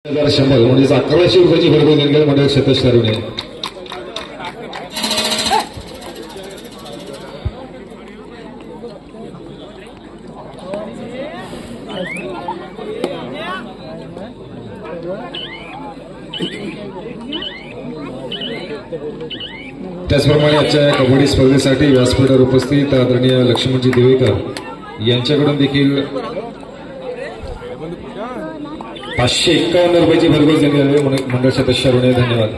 100 म्हणजे 1100 रुपयाची भरघोस देणगी मंडळ सतीश तरुणे. त्याचप्रमाणे आजच्या कबड्डी स्पर्धेसाठी व्यासपीठावर उपस्थित आदरणीय लक्ष्मणजी देवेकर यांच्याकडून देखील 551 रुपयाची भरघोस देणगी आली मंडळ सतीश तरुणे. धन्यवाद.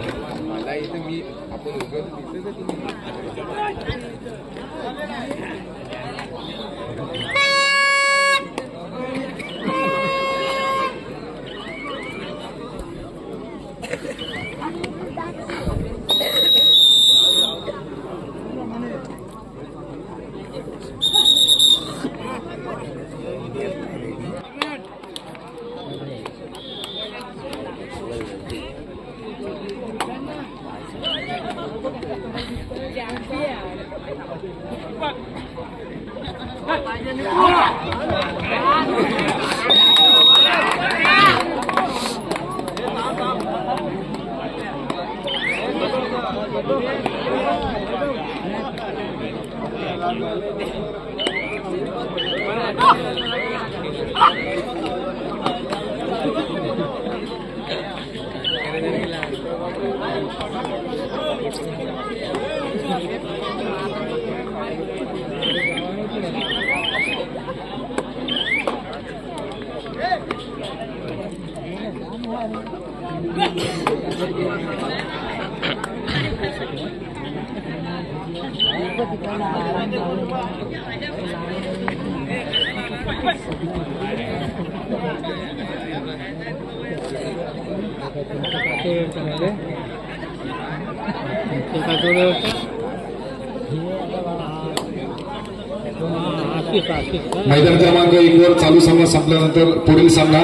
मैदान क्रमांक 1 वर चालू सामना संपल्यानंतर पुढील सामना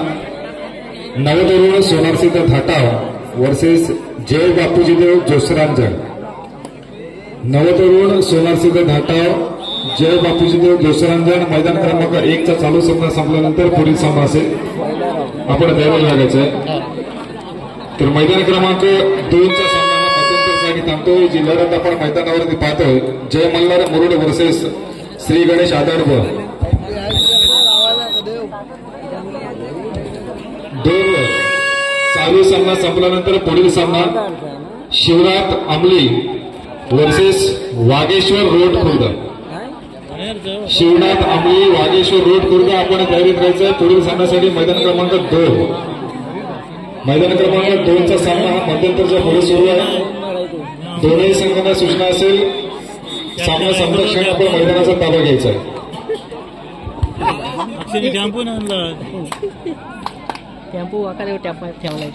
नवतरुण सोनारसिद्ध धाटाव वर्सेस जय बापूजीदेव जोसरांजण. नवतरुण सोनारसिद्ध धाटाव जय बापूजीदेव जोसरांजण. मैदान क्रमांक 1 चा चालू सामना संपल्यानंतर पुढील सामना असेल. आपण तयारी लागायचं आहे. तर मैदान क्रमांक 2 चा सामना हा मध्यंतरसाठी थांबतोय. जी लढत आपण मैदानावरती पाहतोय जय मल्हार मुरुड वर्सेस श्री गणेश आदाडब. 2 चालू सामना संपल्यानंतर पुढील सामना शिवनाथ अंमली वर्सेस वागेश्वर रोड खुर्द. शिवनाथ अंमली वागेश्वर रोड खुर्द. आपण तयारीत राहायचं. पुढील सामन्यासाठी मैदान क्रमांक 2. मैदान क्रमांक 2 चा सामना हा मध्यंतरच्या पुढे सुरू आहे. दोन्ही संघांना सूचना असेल सामना संरक्षण आपण मैदानाचा ताबा घ्यायचा आहे. टेम्पो वाकाले ठेवलाय.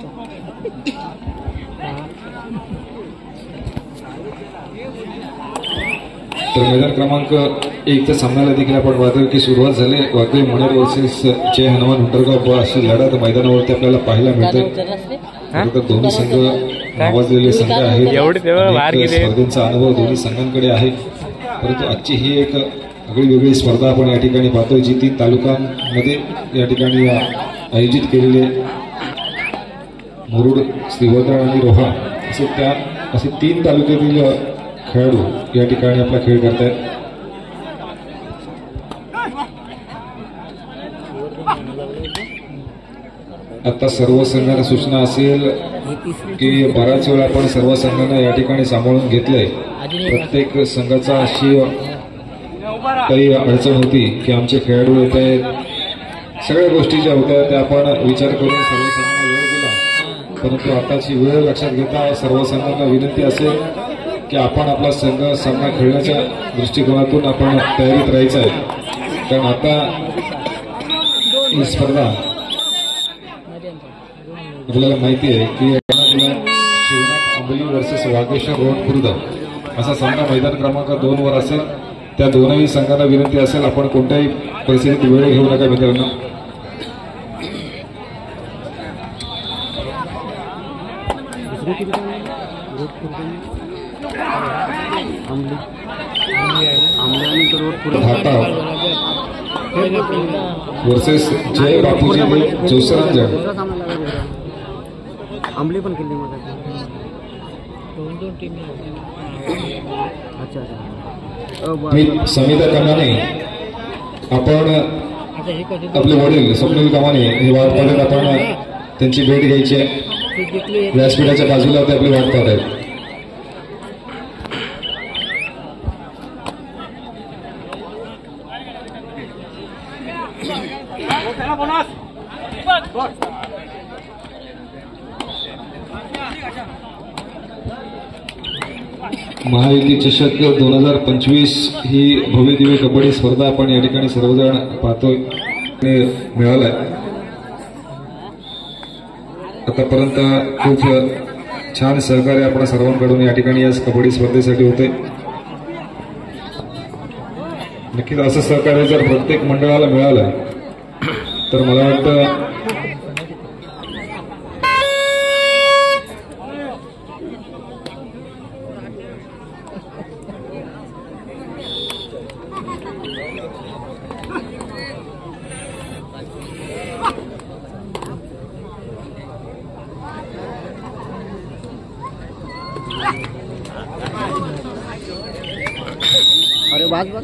तर मैदान क्रमांक 1 च्या सामन्याला देखील आपण पाहतोय की सुरुवात झाली. वाघे मणेर वर्सेस जय हनुमान हुंडरगाव अशी लढत मैदानावरती आपल्याला पाहायला मिळते. तर दोन्ही संघ नावाजलेले संघ आहेत. स्पर्धेचा अनुभव दोन्ही संघांकडे आहे. परंतु आजची ही एक वेगळी स्पर्धा आपण या ठिकाणी पाहतोय जी 3 तालुक्यांमध्ये या ठिकाणी आयोजित केलेली आहे. मुरुड, श्रीवर्धन आणि रोहा असे 3 तालुक्यातील खेळाडू या ठिकाणी आपला खेळ करतायत. आता सर्व संघांना सूचना असेल की बराच वेळ आपण सर्व संघांना या ठिकाणी सांभाळून घेतलंय. प्रत्येक संघाचा अशी काही अडचण होती की आमचे खेळाडू येत आहेत. सगळ्या गोष्टी ज्या होत्या त्या आपण विचार करून सर्व संघांना वेळ दिला. परंतु आताची वेळ लक्षात घेता सर्व संघांना विनंती असेल की आपण आपला संघ सामना खेळण्याच्या दृष्टिकोनातून आपण तयारीत राहायचं आहे. कारण आता ही स्पर्धा आपल्याला माहिती आहे की शिवनाथ अंबली वर्सेस वागेश्वर रोड खुर्द असा सामना मैदान क्रमांक 2 वर असेल. त्या दोनही संघांना विनंती असेल आपण कोणत्याही परिस्थितीत वेळ घेऊ नका मित्रांनो. धाटाव वर्सेस जय बापूजी जोसरांजण. अंबली पण केली मग. दोन टीम. अच्छा अच्छा. मी समिता कमाने आपण आता हे कधी आपले वडील स्वप्नील कमाने हे वाट पाहत आपण त्यांची भेट घ्यायची आहे. ते जिंकले. व्यासपीठाच्या बाजूला ते आपली वाट पाहत आहेत. महायुती चषक 2025 ही भव्य दिव्य कबड्डी स्पर्धा आपण या ठिकाणी सर्वजण पाहतोय. मिळालाय आतापर्यंत खूप छान सहकार्य आपण सर्वांकडून या ठिकाणी या कबड्डी स्पर्धेसाठी होते. नक्कीच असं सहकार्य जर प्रत्येक मंडळाला मिळालं तर मला वाटतं अरे बस बस.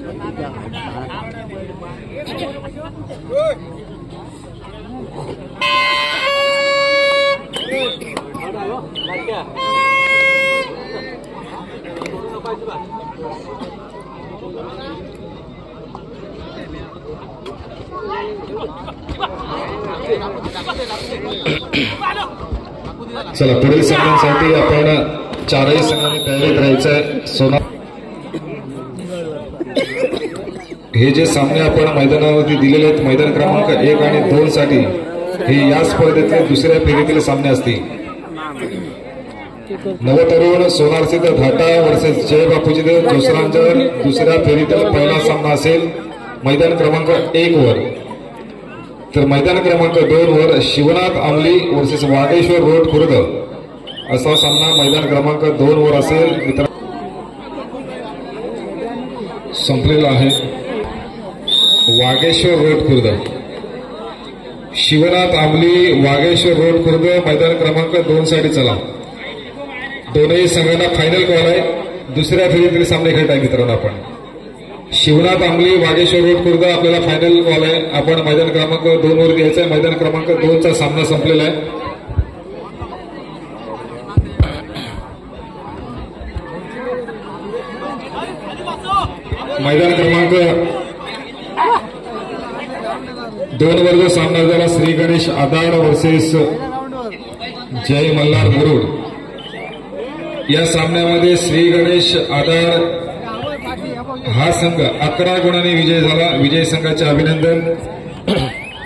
चला पुढील सामन्यांसाठी आपण चारही संघांनी तयारीत राहायचंय. सोना हे जे सामने आपण मैदानावरती दिलेले आहेत मैदान क्रमांक 1 आणि 2 साठी हे या स्पर्धेतले दुसऱ्या फेरीतील सामने असतील. नवतरुण सोनारसिद्ध धाटा वर्सेस जय बापूजी देव जोसरांजर दुसऱ्या फेरीतील पहिला सामना असेल मैदान क्रमांक 1 वर. तर मैदान क्रमांक 2 वर शिवनाथ आमली वर्सेस वागेश्वर रोड खुर्द असा सामना मैदान क्रमांक 2 वर असेल. संपलेला आहे. वागेश्वर रोड खुर्द शिवनाथ आमली वागेश्वर रोड खुर्द मैदान क्रमांक 2 साठी चला. दोनही संघांना फायनल कॉल आहे. दुसऱ्या फेरीतील सामने खेळत आहे मित्रांनो. आपण शिवनाथ आमली वागेश्वर रोड खुर्द आपल्याला फायनल कॉल आहे. आपण मैदान क्रमांक 2 वर द्यायचा आहे. मैदान क्रमांक 2 चा सामना संपलेला आहे. मैदान क्रमांक 2 वर जो सामना झाला श्री गणेश आदाड वर्सेस जय मल्हार मुरुड. या सामन्यामध्ये श्री गणेश आदाड हा संघ 11 गुणांनी विजय झाला. विजय संघाचे अभिनंदन.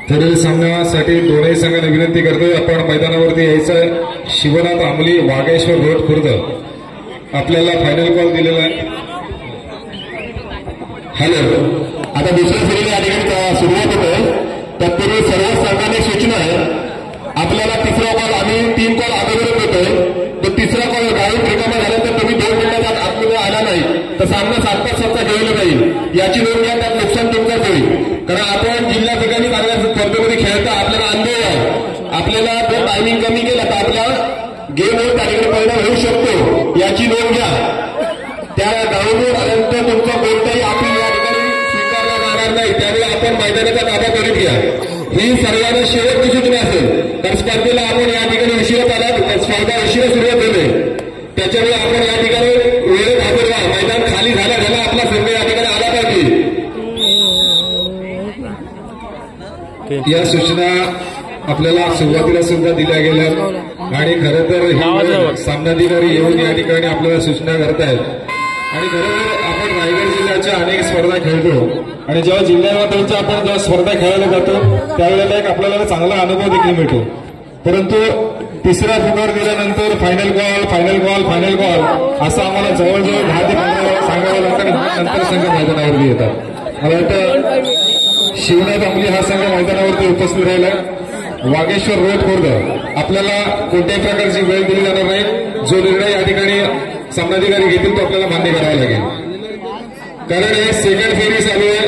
पुढील सामन्यासाठी दोन्ही संघांनी विनंती करतोय आपण मैदानावरती यायचं. शिवनाथ आमली वागेश्वर रोड खुर्द आपल्याला फायनल कॉल दिलेला आहे. हॅलो. आता दुसऱ्या फेरीला या ठिकाणी सुरुवात होतोय. तत्पूर्वी सर्व संघांनी सूचना आहे. आपल्याला तिसरा कॉल आम्ही 3 कॉल अगोदर देतोय. तो तिसरा कॉल गाडी रिकामा झाल्यानंतर तुम्ही 2 मिनिटात आतमध्ये आला नाही तर सामना 7-5 खेळला जाईल. याची नोंद घ्या. त्यात नुकसान तुमचंच होईल. कारण आपण जिल्हा ठिकाणी स्पर्धेमध्ये खेळता आपल्याला अनुभव आहे. आपल्याला तो टायमिंग कमी केला तर आपल्या गेमवर कार्यक्रम परिणाम होऊ शकतो. याची नोंद घ्या. त्या डाऊनवर आल्यानंतर तुमचा कोणताही अपील या ठिकाणी स्वीकारला जाणार नाही. त्यामुळे आपण मैदानाचा ताबा करीत घ्या. ही सर्वांना शेवटची सूचना असेल. तर स्पर्धेला आपण या ठिकाणी उशिरा आला स्पर्धा उशिरा सुरुवात झाली त्याच्यामुळे आपण या ठिकाणी वेळेत हजर व्हा. मैदान खाली झाला आपला संघ या ठिकाणी आला पाहिजे. या सूचना आपल्याला सुरुवातीला सुद्धा दिल्या गेल्या आणि खरं तर ही सामनाधिकारी येऊन या ठिकाणी आपल्याला सूचना करतायत. आणि खरं आपण रायगड जिल्ह्याच्या अनेक स्पर्धा खेळतो आणि जेव्हा जिल्ह्यामध्ये आपण जेव्हा स्पर्धा खेळायला जातो त्यावेळेला एक आपल्याला चांगला अनुभव देखील मिळतो. परंतु तिसऱ्या फुटावर गेल्यानंतर फायनल कॉल असं आम्हाला जवळजवळ 10 ते 15 वेळा सांगावं लागतं. नंतर संघ मैदानावरती येतात. मला वाटतं शिवनाथ आमली हा संघ मैदानावरती उपस्थित राहिला. वागेश्वर रोड खुर्द आपल्याला कोणत्याही प्रकारची वेळ दिली जाणार नाही. जो निर्णय या ठिकाणी सामनाधिकारी घेतील तो आपल्याला मान्य करावा लागेल. कारण हे सेकंड फेरी चालू आहे.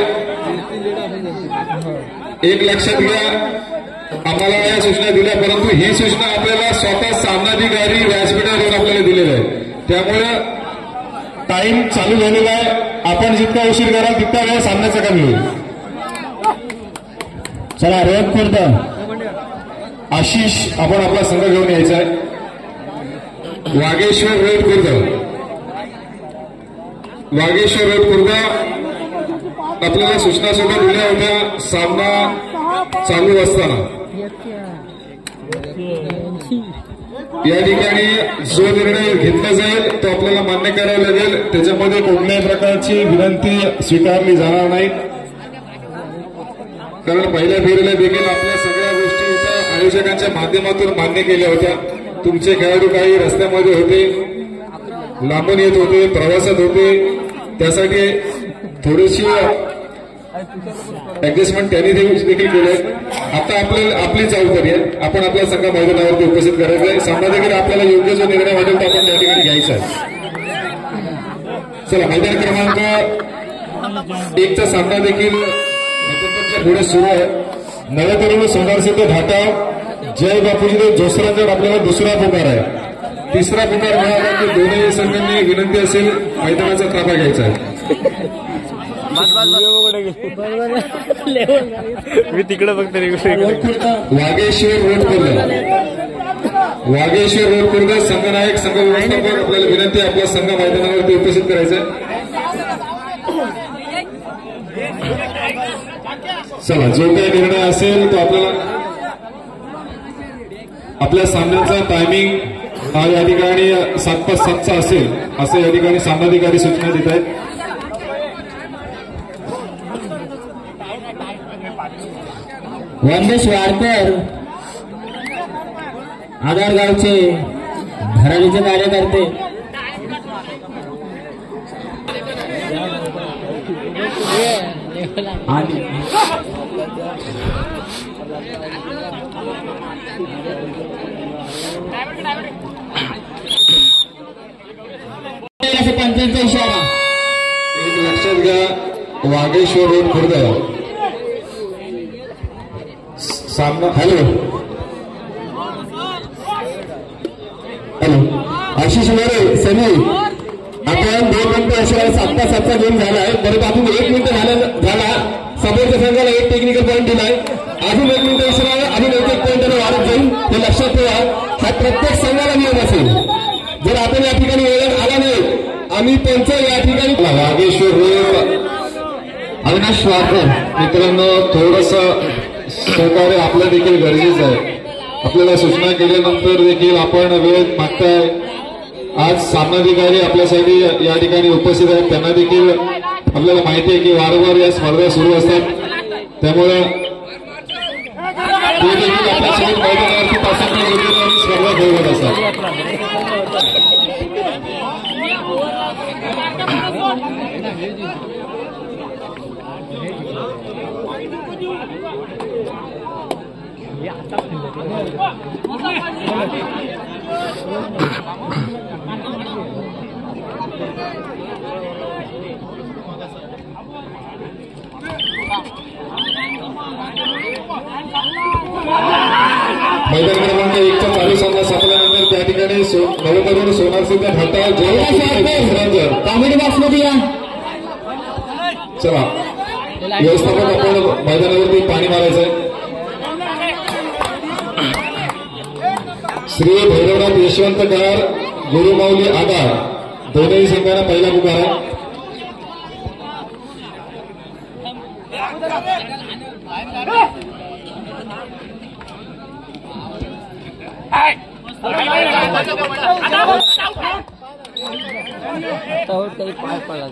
एक लक्षात घ्या. आम्हाला या सूचना दिल्या परंतु ही सूचना आपल्याला स्वतः सामना त्यामुळे टाइम चालू झालेला आहे. आपण जितका उशीर कराल तितका वेळ सामन्याचा कमी होईल. चला रोहन खुर्द आशिष आपण आपला संघ घेऊन यायचा आहे. वागेश्वर रोड खुर्द आपल्याला सूचना सुद्धा दिल्या होत्या सामना चालू असताना. या ठिकाणी जो निर्णय घेतला जाईल तो आपल्याला मान्य करावा लागेल. त्याच्यामध्ये कोणत्याही प्रकारची विनंती स्वीकारली जाणार नाही. कारण पहिल्या फेरीला देखील आपल्या सगळ्या गोष्टी इथं आयोजकांच्या माध्यमातून मान्य केल्या होत्या. तुमचे खेळाडू काही रस्त्यामध्ये होते, लांबून येत होते, प्रवासात होते, त्यासाठी थोडीशी ऍडजस्टमेंट त्यांनी देखील केले. आता आपली जबाबदारी आहे. आपण आपला संघ मैदानावरती उपस्थित करायचा आहे. सामना देखील आपल्याला योग्य जो निर्णय वाटेल तो आपण त्या ठिकाणी घ्यायचा आहे. चला मैदान क्रमांक 1चा सामना देखील पुढे सुरू आहे. नवतरुण सोनारसिद्ध ढाका जय बापूजी जोसरांजर आपल्याला दुसरा पुकार आहे. तिसरा पुकार मिळाला की दोन्ही संघांनी विनंती असेल मैदानाचा ताबा घ्यायचा आहे. मी तिकडे बघतो. वागेश्वर रोड खुर्द संघनायक संघ व्यवस्थापक आपल्याला विनंती आहे आपला संघ मैदानावरती उपस्थित करायचा आहे. चला जो काही निर्णय असेल तो आपल्याला आपल्या सामन्याचा टायमिंग हा या ठिकाणी 7:05 असेल असं या ठिकाणी सामनाधिकारी सूचना देत आहेत. वंदेश वाडकर आधारगावचे भराडीचे कार्यकर्ते पंचांचा इशारा एक लक्षात घ्या. वागेश्वर रोड खुर्द सामना. हॅलो आशिष मोरे सनी आपण 2 मिनिटं अशा 7:07चा गेम झालाय. परत आपण 1 मिनिट झाला. समोरच्या संघाला 1 टेक्निकल पॉईंट दिलाय. अजून 1 मिनिट विसरा, अजून 1 पॉईंटने वाढत जाईल. हे लक्षात ठेवा. हा प्रत्येक संघाला नियम असेल. जर आपण या ठिकाणी वेळेत आला नाही आम्ही त्यांचं या ठिकाणी. वागेश्वर रोड अविनाश वाकर मित्रांनो थोडस सहकार्य आपलं देखील गरजेचं आहे. आपल्याला सूचना केल्यानंतर देखील आपण वेळ मागताय. आज सामनाधिकारी आपल्यासाठी या ठिकाणी उपस्थित आहेत. त्यांना देखील आपल्याला माहिती आहे की वारंवार या स्पर्धा सुरू असतात. त्यामुळे ते देखील आपल्यासोबत मैदानावरती तासांच्या जोडीने स्पर्धा खेळत असतात. मैदान क्रमांक 1चा चालू सामना संपल्यानंतर त्या ठिकाणी नवतरुण सोनारसिद्ध ढाका जय कॉमेडी बॉक्समध्ये या. चला व्यवस्थापक आपण मैदानावरती पाणी मारायचंय. श्री भैरवनाथ यशवंत कार गुरुमाऊली आगार दोन्ही संघांना पहिला पुकार आहे. काही पाय पडला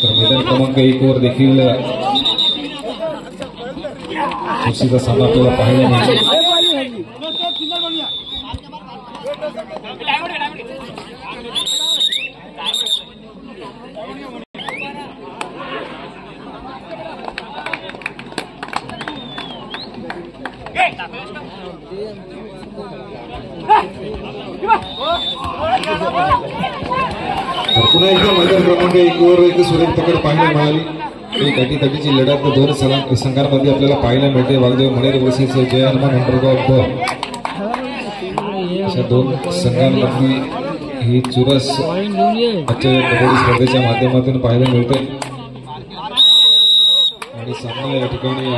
तर मैदान क्रमांक 1 वर देखील कुस्तीचा सामना आपल्याला पाहायला मिळतो. तर पुन्हा एकदा मैदान क्रमांक 1 वर एक सुरेख पकड पाहायला मिळाली. एक अटीतटीची लढत दोन संघांमध्ये आपल्याला पाहायला मिळते. वाघदेव मणेर वर्सेस जय हनुमान अंडरगाव अशा दोन संघांमधली ही चुरस आजच्या कबड्डी स्पर्धेच्या माध्यमातून पाहायला मिळते आणि सामना या ठिकाणी